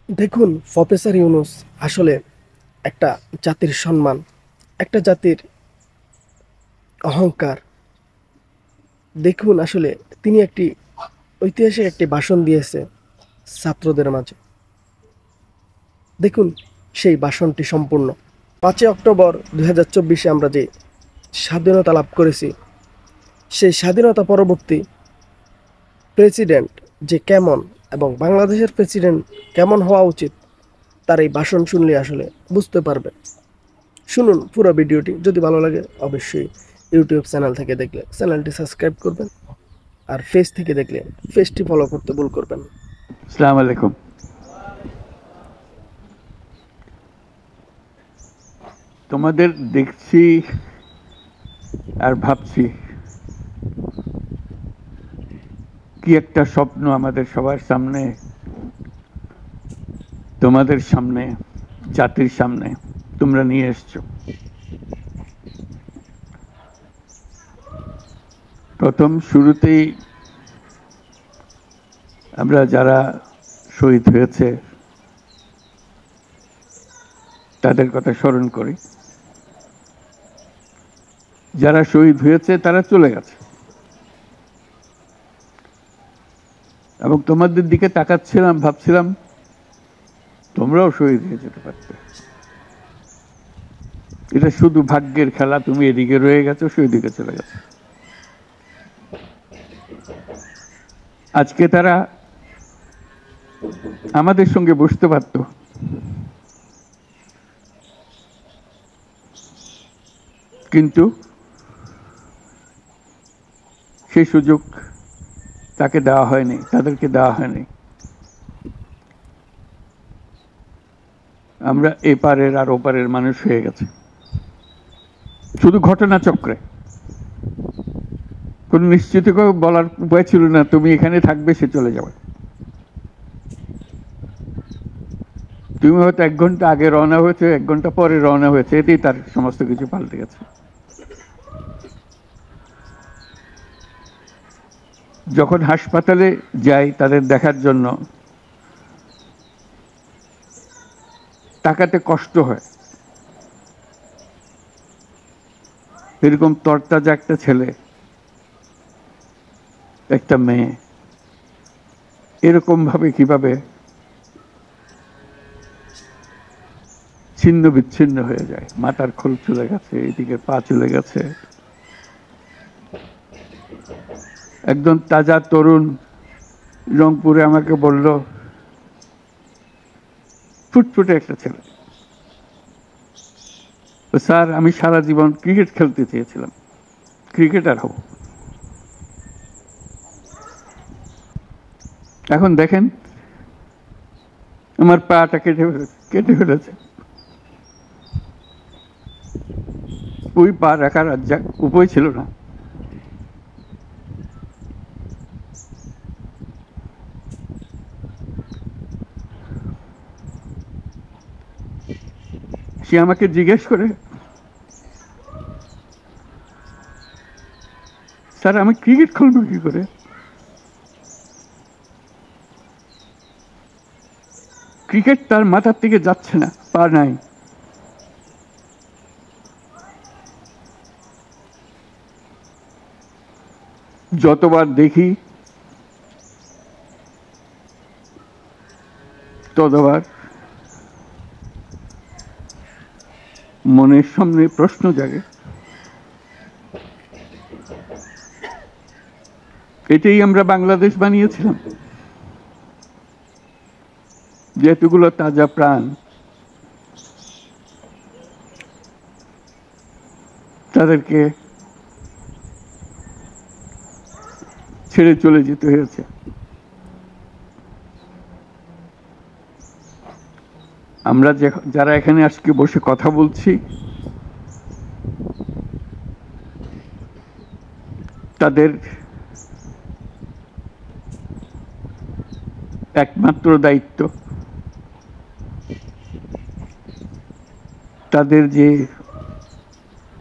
দেখুন, প্রফেসর ইউনূস আসলে একটা জাতির সম্মান, একটা জাতির অহংকার। দেখুন আসলে তিনি একটি ঐতিহাসিক একটি ভাষণ দিয়েছে ছাত্রদের মাঝে। দেখুন সেই ভাষণটি সম্পূর্ণ। ৫ই অক্টোবর ২০২৪ আমরা যে স্বাধীনতা লাভ করেছি, সেই স্বাধীনতা পরবর্তী প্রেসিডেন্ট যে কেমন এবং বাংলাদেশের প্রেসিডেন্ট কেমন হওয়া উচিত, তার এই ভাষণ শুনলে আসলে বুঝতে পারবেন। শুনুন পুরো ভিডিওটি। যদি ভালো লাগে অবশ্যই ইউটিউব চ্যানেল থেকে দেখলে চ্যানেলটি সাবস্ক্রাইব করবেন, আর ফেস থেকে দেখলে ফেসটি ফলো করতে ভুল করবেন না। আসসালামু আলাইকুম। তোমাদের দেখছি আর ভাবছি কি একটা স্বপ্ন আমাদের সবার সামনে, তোমাদের সামনে, জাতির সামনে তোমরা নিয়ে এসছো। প্রথম শুরুতেই আমরা যারা শহীদ হয়েছে তাদের কথা স্মরণ করি। যারা শহীদ হয়েছে তারা চলে গেছে, এবং তোমাদের দিকে তাকাচ্ছিলাম, ভাবছিলাম তোমরাও শহীদ হয়ে যেতে পারতে। এটা শুধু ভাগ্যের খেলা, তুমি এদিকে রয়ে গেছো, সেই দিকে চলে গেছো। আজকে তারা আমাদের সঙ্গে বসতে পারত, কিন্তু সেই সুযোগ তাকে দেওয়া হয়নি, তাদেরকে দেওয়া হয়নি। আমরা এপারের আর ওপারের মানুষ হয়ে গেছে শুধু ঘটনাচক্রে। কোন নিশ্চিত বলার উপায় ছিল না তুমি এখানে থাকবে, সে চলে যাবে। তুমি হয়তো 1 ঘন্টা আগে রওনা হয়েছে, 1 ঘন্টা পরে রওনা হয়েছে, এতেই তার সমস্ত কিছু পাল্টে গেছে। যখন হাসপাতালে যাই তাদের দেখার জন্য, তাকাতে কষ্ট হয়। এরকম তরতাজা একটা ছেলে, একটা মেয়ে এরকম ভাবে কিভাবে ছিন্ন বিচ্ছিন্ন হয়ে যায়। মাথার খোল চলে গেছে, এদিকে পা চলে গেছে। একদম তাজা তরুণ রংপুরে আমাকে বলল, ফুটফুটে একটা ছেলে, স্যার আমি সারা জীবন ক্রিকেট খেলতে চেয়েছিলাম, ক্রিকেটার হব। এখন দেখেন আমার পাটা কেটে ফেলেছে। ওই পা রাখার আর উপায় ছিল না। সে আমাকে জিজ্ঞেস করে, স্যার আমি ক্রিকেট খেলবো কি করে? ক্রিকেট তার মাথার থেকে যাচ্ছে না, পা নাই। যতবার দেখি ততবার মনের সামনে প্রশ্ন জাগে, এটাই আমরা বাংলাদেশ বানিয়েছিলাম? যেহেতুগুলো তাজা প্রাণ তাদেরকে ছেড়ে চলে যেতে হয়েছে। আমরা যারা এখানে আজকে বসে কথা বলছি, তাদের একমাত্র দায়িত্ব তাদের যে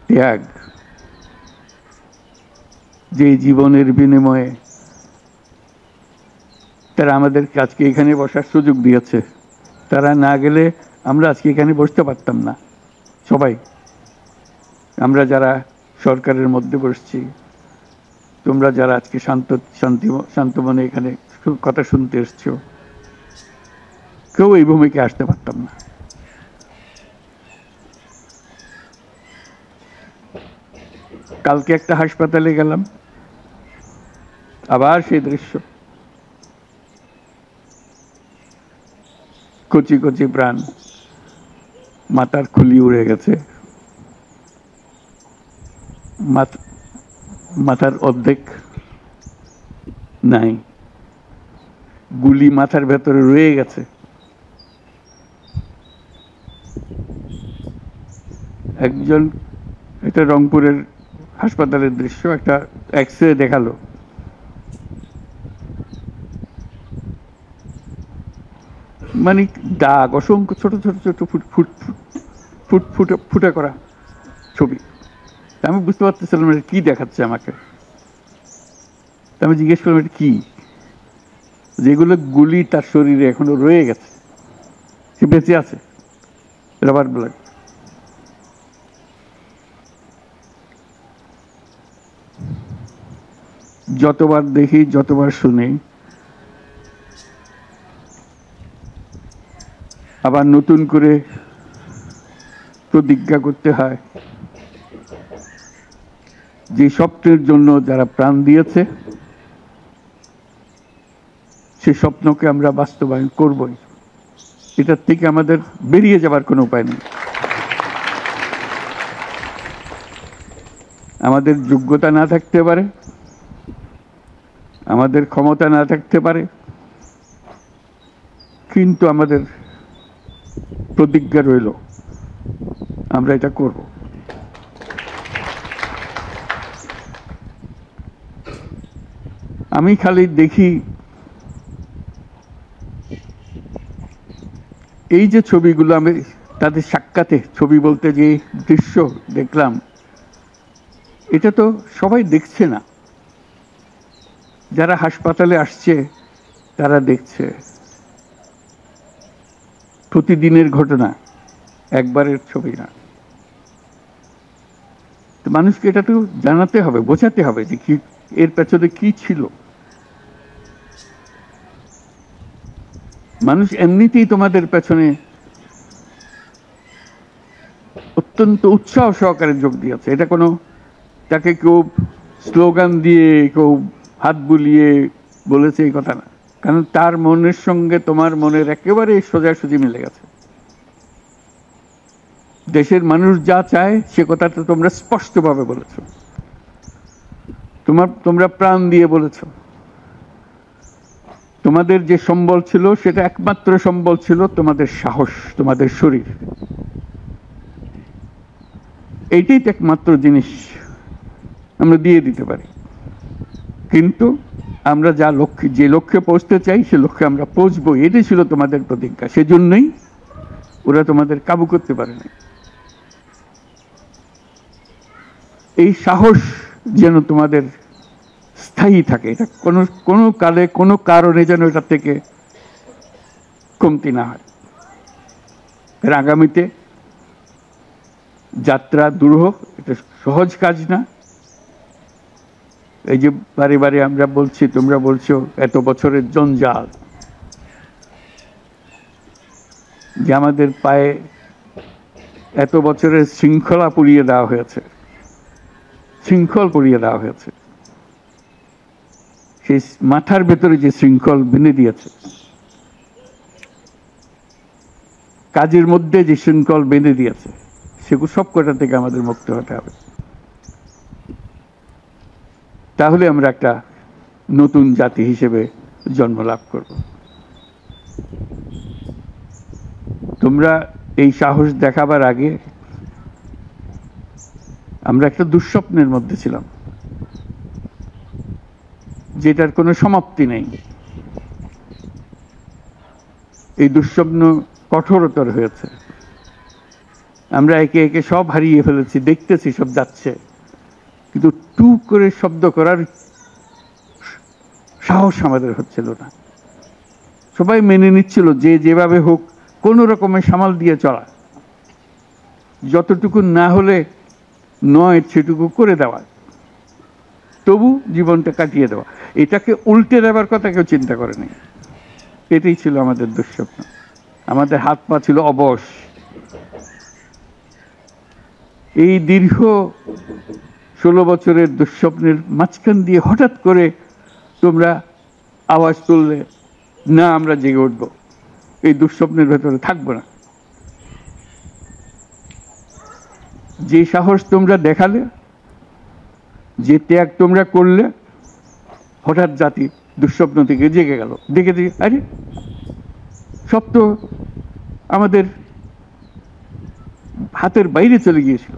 ত্যাগ, যে জীবনের বিনিময়ে তারা আমাদেরকে আজকে এখানে বসার সুযোগ দিয়েছে, তারা না গেলে আমরা আজকে এখানে বসতে পারতাম না। সবাই আমরা যারা সরকারের মধ্যে বসছি, তোমরা যারা আজকে শান্ত মনে এখানে কথা শুনতে এসছো, কেউ এই ভূমিকে আসতে পারতাম না। কালকে একটা হাসপাতালে গেলাম, আবার সেই দৃশ্য, কচি কচি প্রাণ, মাথার খুলি উড়ে গেছে, মাথার অর্ধেক নাই, গুলি মাথার ভেতরে রয়ে গেছে। একজন, এটা রংপুরের হাসপাতালের দৃশ্য, একটা এক্স-রে দেখালো, মানে দাগ, অসংখ্য ছোট ছোট ছোট ফুটে করা ছবি। আমি বুঝতে পারতেছিলাম এটা কি দেখাচ্ছে আমাকে। আমি জিজ্ঞেস করলাম এটা কি? যেগুলো গুলি তার শরীরে এখনো রয়ে গেছে, সে বেঁচে আছে, রাবার ব্লাড। যতবার দেখি, যতবার শুনি, আবার নতুন করে প্রতিজ্ঞা করতে হয় যে স্বপ্নের জন্য যারা প্রাণ দিয়েছে সে স্বপ্নকে আমরা বাস্তবায়ন করবই। এটার থেকে আমাদের বেরিয়ে যাবার কোনো উপায় নেই। আমাদের যোগ্যতা না থাকতে পারে, আমাদের ক্ষমতা না থাকতে পারে, কিন্তু আমাদের প্রতিজ্ঞা রইল আমরা এটা করব। আমি খালি দেখি এই যে ছবিগুলো, আমি তাদের সাক্ষাতে ছবি বলতে যে দৃশ্য দেখলাম, এটা তো সবাই দেখছে না। যারা হাসপাতালে আসছে তারা দেখছে, প্রতিদিনের ঘটনা, একবারের ছবি না। তো মানুষকে এটা তো জানাতে হবে, বোঝাতে হবে যে কি এর পেছনে কি ছিল। মানুষ এমনিতেই তোমাদের পেছনে অত্যন্ত উৎসাহ সহকারে যোগ দিয়েছে। এটা কোনো তাকে কেউ স্লোগান দিয়ে, কেউ হাত বুলিয়ে বলেছে এই কথা না, কারণ তার মনের সঙ্গে তোমার মনের একেবারে সোজাসুজি মিলে গেছে। দেশের মানুষ যা চায় সে কথাটা তোমরা স্পষ্টভাবে বলেছ, তোমরা প্রাণ দিয়ে বলেছ। তোমাদের যে সম্বল ছিল সেটা একমাত্র সম্বল ছিল তোমাদের সাহস, তোমাদের শরীর। এইটাই তো একমাত্র জিনিস আমরা দিয়ে দিতে পারি। কিন্তু আমরা যে লক্ষ্যে পৌঁছতে চাই সে লক্ষ্যে আমরা পৌঁছবো, এটাই ছিল তোমাদের প্রতিজ্ঞা। সেজন্যই ওরা তোমাদের কাবু করতে পারে না। এই সাহস যেন তোমাদের স্থায়ী থাকে, এটা কোনো কালে কোনো কারণে যেন এটা থেকে কমতি না হয়। এর আগামীতে যাত্রা দুরূহ, এটা সহজ কাজ না। এই যে বারে বারে আমরা বলছি, তোমরা বলছো এত বছরের জঞ্জাল, যে আমাদের পায়ে এত বছরের শৃঙ্খলা পুড়িয়ে দেওয়া হয়েছে, শৃঙ্খল পুড়িয়ে দেওয়া হয়েছে। সেই মাথার ভেতরে যে শৃঙ্খল বেঁধে দিয়েছে, কাজের মধ্যে যে শৃঙ্খল বেঁধে দিয়েছে, সেগুলো সব কটা থেকে আমাদের মুক্ত হতে হবে। তাহলে আমরা একটা নতুন জাতি হিসেবে জন্ম লাভ করব। তোমরা এই সাহস দেখাবার আগে আমরা একটা দুঃস্বপ্নের মধ্যে ছিলাম, যেটার কোনো সমাপ্তি নেই। এই দুঃস্বপ্ন কঠোরতর হয়েছে, আমরা একে একে সব হারিয়ে ফেলেছি, দেখতেছি সব যাচ্ছে, কিন্তু টু করে শব্দ করার সাহস আমাদের হচ্ছিল না। সবাই মেনে নিচ্ছিল যে যেভাবে হোক কোনো রকমের সামাল দিয়ে চলা, যতটুকু না হলে নয় সেটুকু করে দেওয়া, তবু জীবনটা কাটিয়ে দেওয়া, এটাকে উল্টে দেওয়ার কথা কেউ চিন্তা করে নাই। এটাই ছিল আমাদের দুঃস্বপ্ন। আমাদের হাত পা ছিল অবশ। এই দীর্ঘ 16 বছরের দুঃস্বপ্নের মাঝখান দিয়ে হঠাৎ করে তোমরা আওয়াজ তুললে, না আমরা জেগে উঠবো, এই দুঃস্বপ্নের ভেতরে থাকবো না। যে সাহস তোমরা দেখালে, যে ত্যাগ তোমরা করলে, হঠাৎ জাতি দুঃস্বপ্ন থেকে জেগে গেল। দেখে আরে সব তো আমাদের হাতের বাইরে চলে গিয়েছিল,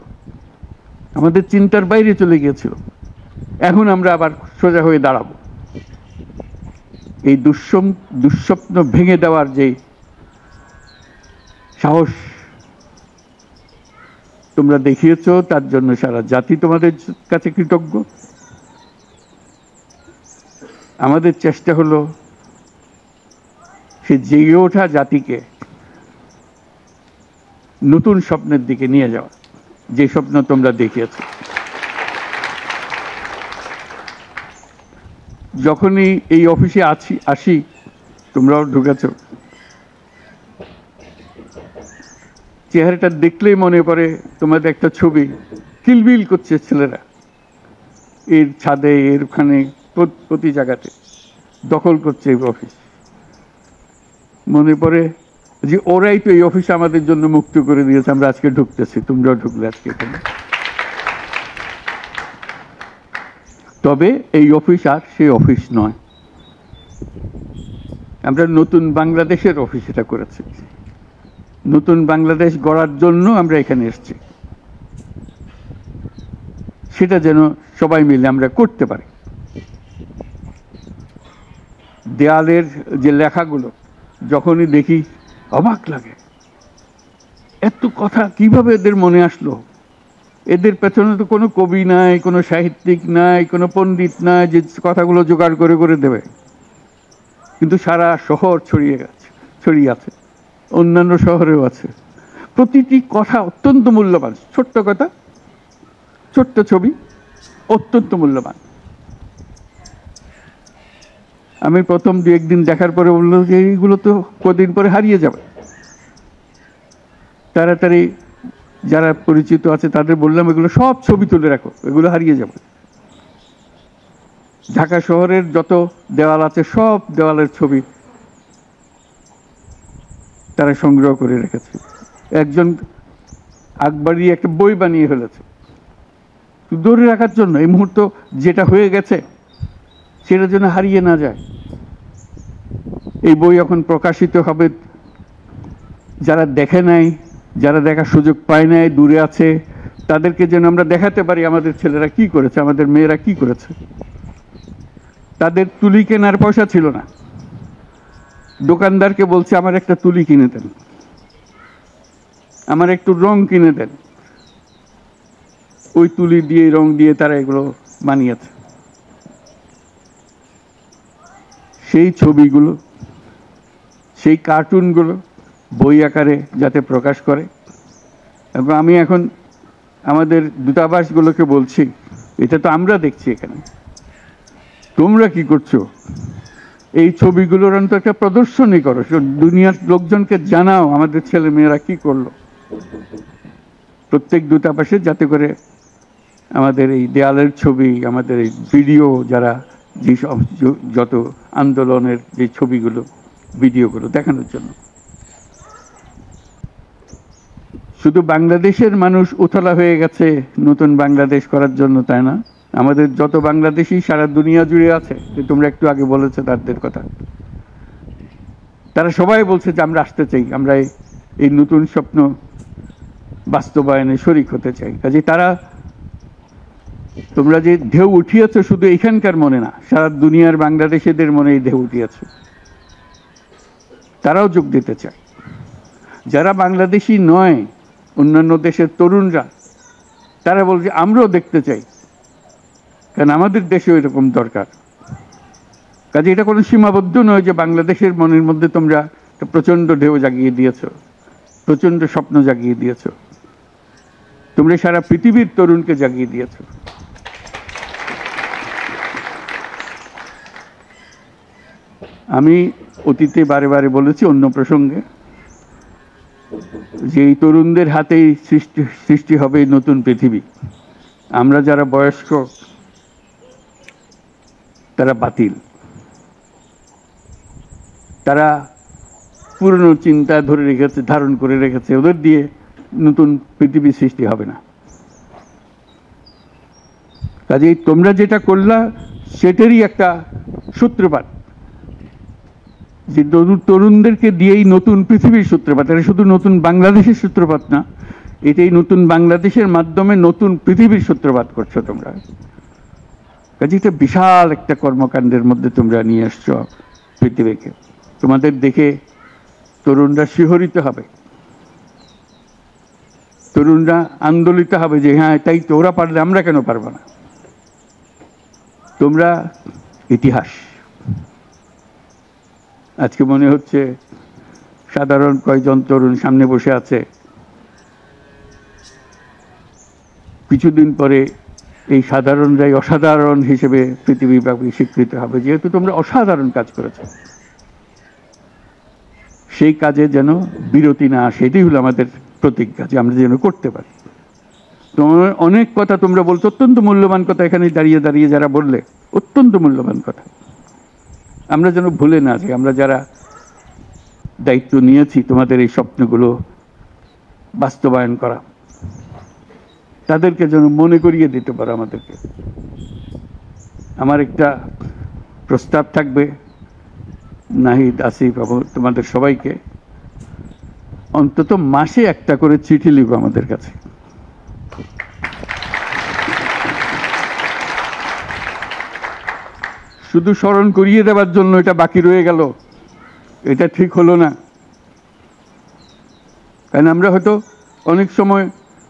আমাদের চিন্তার বাইরে চলে গিয়েছিল, এখন আমরা আবার সোজা হয়ে দাঁড়াবো। এই দুঃস্বপ্ন ভেঙে দেওয়ার যে সাহস তোমরা দেখিয়েছ, তার জন্য সারা জাতি তোমাদের কাছে কৃতজ্ঞ। আমাদের চেষ্টা হলো সে জেগে ওঠা জাতিকে নতুন স্বপ্নের দিকে নিয়ে যাওয়া, যে স্বপ্ন তোমরা দেখিয়েছ। যখনই এই অফিসে আসি, তোমরাও ঢুকেছ, চেহারাটা দেখলেই মনে পড়ে তোমাদের একটা ছবি, কিলবিল করছে ছেলেরা এর ছাদে, এর ওখানে, প্রতি জায়গাতে দখল করছে এই অফিস। মনে পড়ে যে ওরাই তো এই অফিস আমাদের জন্য মুক্ত করে দিয়েছে, আমরা আজকে ঢুকতেছি, তোমরাও ঢুকলে আজকে এখানে। তবে এই অফিস আর সেই অফিস নয়, আমরা নতুন বাংলাদেশের অফিস এটা করেছি। নতুন বাংলাদেশ গড়ার জন্য আমরা এখানে এসেছি, সেটা যেন সবাই মিলে আমরা করতে পারি। দেয়ালের যে লেখাগুলো যখনই দেখি অবাক লাগে, এত কথা কিভাবে এদের মনে আসলো। এদের পেছনে তো কোনো কবি নাই, কোনো সাহিত্যিক নাই, কোনো পণ্ডিত নাই যে কথাগুলো জোগাড় করে করে দেবে, কিন্তু সারা শহর ছড়িয়ে আছে, অন্যান্য শহরেও আছে। প্রতিটি কথা অত্যন্ত মূল্যবান, ছোট্ট কথা, ছোট্ট ছবি, অত্যন্ত মূল্যবান। আমি প্রথম 2-1 দিন দেখার পরে বললো যে এইগুলো তো কদিন পরে হারিয়ে যাবে। তাড়াতাড়ি যারা পরিচিত আছে তাদের বললাম, এগুলো সব ছবি তুলে রাখো, এগুলো হারিয়ে যাবে। ঢাকা শহরের যত দেওয়াল আছে সব দেওয়ালের ছবি তারা সংগ্রহ করে রেখেছে। একজন আকবরী একটা বই বানিয়ে ফেলেছে ধরে রাখার জন্য, এই মুহূর্ত যেটা হয়ে গেছে সেটা যেন হারিয়ে না যায়। এই বই এখন প্রকাশিত হবে, যারা দেখে নাই, যারা দেখার সুযোগ পায় নাই, দূরে আছে, তাদেরকে যেন আমরা দেখাতে পারি আমাদের ছেলেরা কি করেছে, আমাদের মেয়েরা কি করেছে। তাদের তুলি কেনার পয়সা ছিল না, দোকানদারকে বলছে আমার একটা তুলি কিনে দেন, আমার একটু রং কিনে দেন। ওই তুলি দিয়ে, রং দিয়ে তারা এগুলো বানিয়েছে। সেই ছবিগুলো, সেই কার্টুনগুলো বই আকারে যাতে প্রকাশ করে। এবং আমি এখন আমাদের দূতাবাসগুলোকে বলছি, এটা তো আমরা দেখছি এখানে, তোমরা কি করছো, এই ছবিগুলোর অন্তত একটা প্রদর্শনী করো, দুনিয়ার লোকজনকে জানাও আমাদের ছেলে মেয়েরা কি করলো। প্রত্যেক দূতাবাসে যাতে করে আমাদের এই দেয়ালের ছবি, আমাদের এই ভিডিও, যারা যে যত আন্দোলনের যে ছবিগুলো, ভিডিওগুলো দেখানোর জন্য। শুধু বাংলাদেশের মানুষ উতলা হয়ে গেছে নতুন বাংলাদেশ করার জন্য, তাই না? আমাদের যত বাংলাদেশি সারা দুনিয়া জুড়ে আছে, তোমরা একটু আগে বলেছো তাদের কথা, তারা সবাই বলছে যে আমরা আসতে চাই, আমরা এই নতুন স্বপ্ন বাস্তবায়নে শরিক হতে চাই। কাজে তারা, তোমরা যে ঢেউ উঠিয়েছ শুধু এখানকার মনে না, সারা দুনিয়ার বাংলাদেশিদের মনে এই ঢেউ উঠিয়েছ, তারাও যোগ দিতে চায়। যারা বাংলাদেশি নয়, অন্যান্য দেশের তরুণরা, তারা বলছে আমরাও দেখতে চাই, কারণ আমাদের দেশেও এরকম দরকার। কাজে এটা কোনো সীমাবদ্ধ নয় যে বাংলাদেশের মনের মধ্যে তোমরা একটা প্রচণ্ড ঢেউ জাগিয়ে দিয়েছ, প্রচণ্ড স্বপ্ন জাগিয়ে দিয়েছ, তোমরা সারা পৃথিবীর তরুণকে জাগিয়ে দিয়েছ। আমি অতীতে বারে বারে বলেছি অন্য প্রসঙ্গে যে এই তরুণদের হাতেই সৃষ্টি হবে এই নতুন পৃথিবী। আমরা যারা বয়স্ক তারা বাতিল, তারা পুরনো চিন্তা ধরে রেখেছে, ধারণ করে রেখেছে, ওদের দিয়ে নতুন পৃথিবী সৃষ্টি হবে না। কাজেই তোমরা যেটা করলা সেটারই একটা সূত্রপাত, যে তরুণদেরকে দিয়েই নতুন পৃথিবীর সূত্রপাত। এটা শুধু নতুন বাংলাদেশের সূত্রপাত না, এটাই নতুন বাংলাদেশের মাধ্যমে নতুন পৃথিবীর সূত্রপাত করছো তোমরা। কাজে এটা বিশাল একটা কর্মকাণ্ডের মধ্যে তোমরা নিয়ে আসছো পৃথিবীকে। তোমাদের দেখে তরুণরা শিহরিত হবে, তরুণরা আন্দোলিত হবে যে হ্যাঁ তাই তো, ওরা পারলে আমরা কেন পারবো না। তোমরা ইতিহাস। আজকে মনে হচ্ছে সাধারণ কয়েকজন তরুণ সামনে বসে আছে, কিছুদিন পরে এই সাধারণরাই অসাধারণ হিসেবে পৃথিবীব্যাপী স্বীকৃত হবে, যেহেতু তোমরা অসাধারণ কাজ করেছ। সেই কাজে যেন বিরতি না আসে, এটাই হলো আমাদের প্রতিজ্ঞা, যে আমরা যেন করতে পারি। তোমার অনেক কথা তোমরা বলছো, অত্যন্ত মূল্যবান কথা, এখানে দাঁড়িয়ে দাঁড়িয়ে যারা বললে অত্যন্ত মূল্যবান কথা, আমরা যেন ভুলে না যাই। আমরা যারা দায়িত্ব নিয়েছি তোমাদের এই স্বপ্নগুলো বাস্তবায়ন করা, তাদেরকে যেন মনে করিয়ে দিতে পারো আমাদেরকে। আমার একটা প্রস্তাব থাকবে নাহিদ, আসিফ এবং তোমাদের সবাইকে, অন্তত মাসে একটা করে চিঠি লিখো আমাদের কাছে। শুধু স্মরণ করিয়ে দেওয়ার জন্য এটা বাকি রয়ে গেল, এটা ঠিক হলো না। কারণ আমরা হয়তো অনেক সময়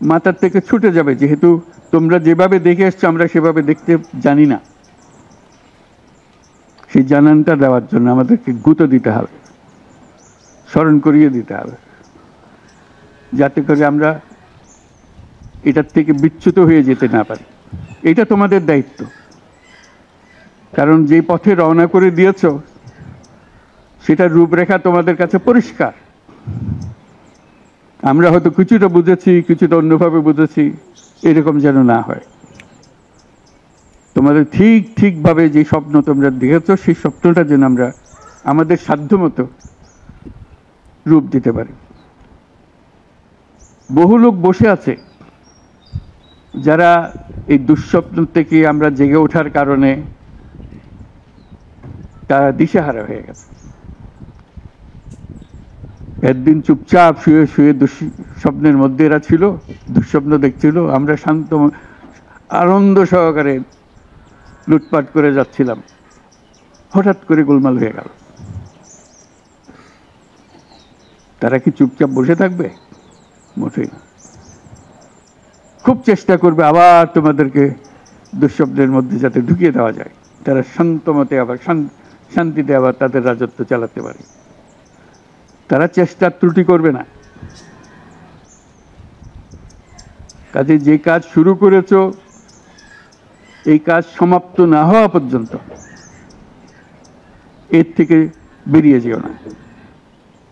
মাথার থেকে ছুটে যাবে, যেহেতু তোমরা যেভাবে দেখে এসছো আমরা সেভাবে দেখতে জানি না। সেই জানানটা দেওয়ার জন্য আমাদেরকে গুঁতো দিতে হবে, স্মরণ করিয়ে দিতে হবে, যাতে করে আমরা এটার থেকে বিচ্যুত হয়ে যেতে না পারি। এটা তোমাদের দায়িত্ব, কারণ যে পথে রওনা করে দিয়েছ সেটার রূপরেখা তোমাদের কাছে পরিষ্কার। আমরা হয়তো কিছুটা বুঝেছি, কিছুটা অন্যভাবে বুঝেছি, এরকম যেন না হয়। তোমাদের ঠিকভাবে যে স্বপ্ন তোমরা দেখেছ সেই স্বপ্নটা যেন আমরা আমাদের সাধ্যমতো রূপ দিতে পারি। বহু লোক বসে আছে যারা এই দুঃস্বপ্ন থেকে আমরা জেগে ওঠার কারণে তারা দিশেহারা হয়ে গেছে। একদিন চুপচাপ শুয়ে শুয়ে দুঃস্বপ্নের মধ্যে এরা ছিল, দুঃস্বপ্ন দেখছিল, আমরা শান্ত আনন্দ সহকারে লুটপাট করে যাচ্ছিলাম, হঠাৎ করে গোলমাল হয়ে গেল। তারা কি চুপচাপ বসে থাকবে? মোটেই না। খুব চেষ্টা করবে আবার তোমাদেরকে দুঃস্বপ্নের মধ্যে যাতে ঢুকিয়ে দেওয়া যায়, তারা শান্তমতে আবার শান্তিতে আবার তাদের রাজত্ব চালাতে পারে। তারা চেষ্টার ত্রুটি করবে না। কাজে যে কাজ শুরু করেছো এই কাজ সমাপ্ত না হওয়া পর্যন্ত এর থেকে বেরিয়ে যেও না,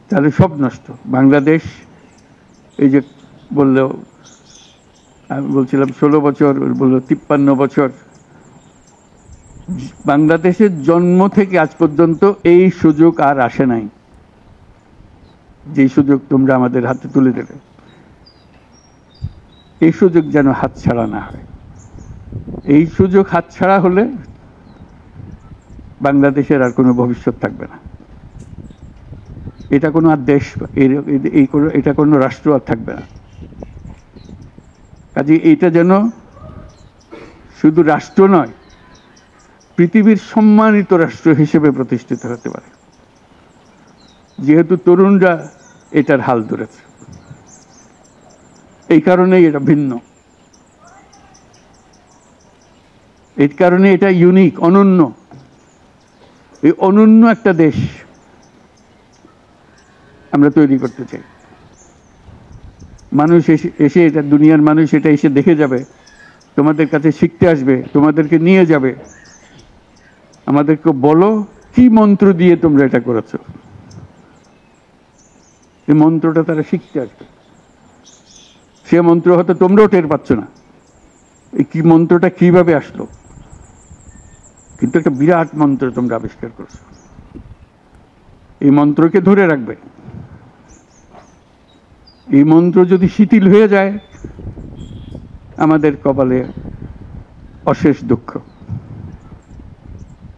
তাহলে সব নষ্ট। বাংলাদেশ এই যে বললো, আমি বলছিলাম 16 বছর, বললো 53 বছর, বাংলাদেশের জন্ম থেকে আজ পর্যন্ত এই সুযোগ আর আসে নাই, যে সুযোগ তোমরা আমাদের হাতে তুলে দেবে। এই সুযোগ যেন হাতছাড়া না হয়। এই সুযোগ হাতছাড়া হলে বাংলাদেশের আর কোনো ভবিষ্যৎ থাকবে না। এটা কোনো আর দেশ, এটা কোনো রাষ্ট্র আর থাকবে না। কাজে এইটা যেন শুধু রাষ্ট্র নয়, পৃথিবীর সম্মানিত রাষ্ট্র হিসেবে প্রতিষ্ঠিত হতে পারে, যেহেতু তরুণরা এটার হাল ধরেছে। এই কারণেই এটা ভিন্ন, এই কারণে এটা ইউনিক, অনন্য। এই অনন্য একটা দেশ, আমরা তৈরি করতে চাই। মানুষ এসে এটা দুনিয়ার মানুষ এটা এসে দেখে যাবে, তোমাদের কাছে শিখতে আসবে, তোমাদেরকে নিয়ে যাবে। আমাদেরকে বলো কি মন্ত্র দিয়ে তোমরা এটা করেছো, এই মন্ত্রটা তারা শিখতে আসবে। সে মন্ত্র হয়তো তোমরাও টের পাচ্ছ না, এই কি মন্ত্রটা কিভাবে আসলো, কিন্তু একটা বিরাট মন্ত্র তোমরা আবিষ্কার করছো। এই মন্ত্রকে ধরে রাখবে। এই মন্ত্র যদি শিথিল হয়ে যায়, আমাদের কপালে অশেষ দুঃখ।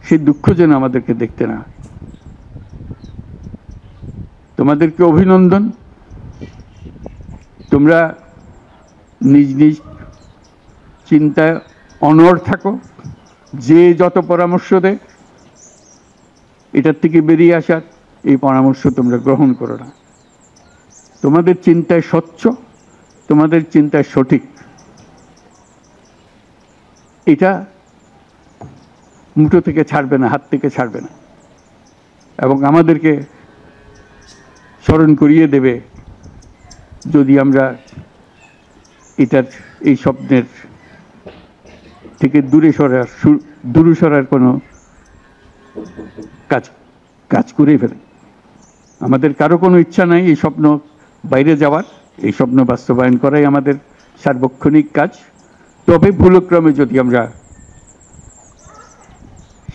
সেই দুঃখ যেন আমাদেরকে দেখতে না। তোমাদেরকে অভিনন্দন। তোমরা নিজ নিজ চিন্তায় অনড় থাকো। যে যত পরামর্শ দেয়, এটার থেকে বেরিয়ে আসার এই পরামর্শ তোমরা গ্রহণ করো না। তোমাদের চিন্তায় স্বচ্ছ, তোমাদের চিন্তায় সঠিক, এটা মুঠো থেকে ছাড়বে না, হাত থেকে ছাড়বে না, এবং আমাদেরকে স্মরণ করিয়ে দেবে যদি আমরা এটার এই স্বপ্নের থেকে দূরে সরার কোনো কাজ করেই ফেলে। আমাদের কারো কোনো ইচ্ছা নাই এই স্বপ্ন বাইরে যাওয়ার, এই স্বপ্ন বাস্তবায়ন করাই আমাদের সার্বক্ষণিক কাজ। তবে ভুলক্রমে যদি আমরা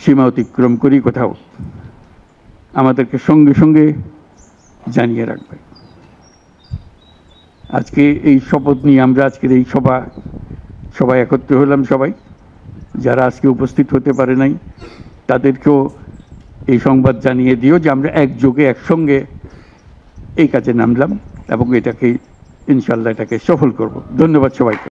সীমা অতিক্রম করি কোথাও, আমাদেরকে সঙ্গে সঙ্গে জানিয়ে রাখবে। আজকে এই শপথ নিয়ে আমরা আজকের এই সবাই একত্র হলাম। সবাই যারা আজকে উপস্থিত হতে পারে নাই, তাদেরকেও এই সংবাদ জানিয়ে দিও যে আমরা একযোগে একসঙ্গে এই কাজে নামলাম এবং এটাকে ইনশাল্লাহ এটাকে সফল করব। ধন্যবাদ সবাইকে।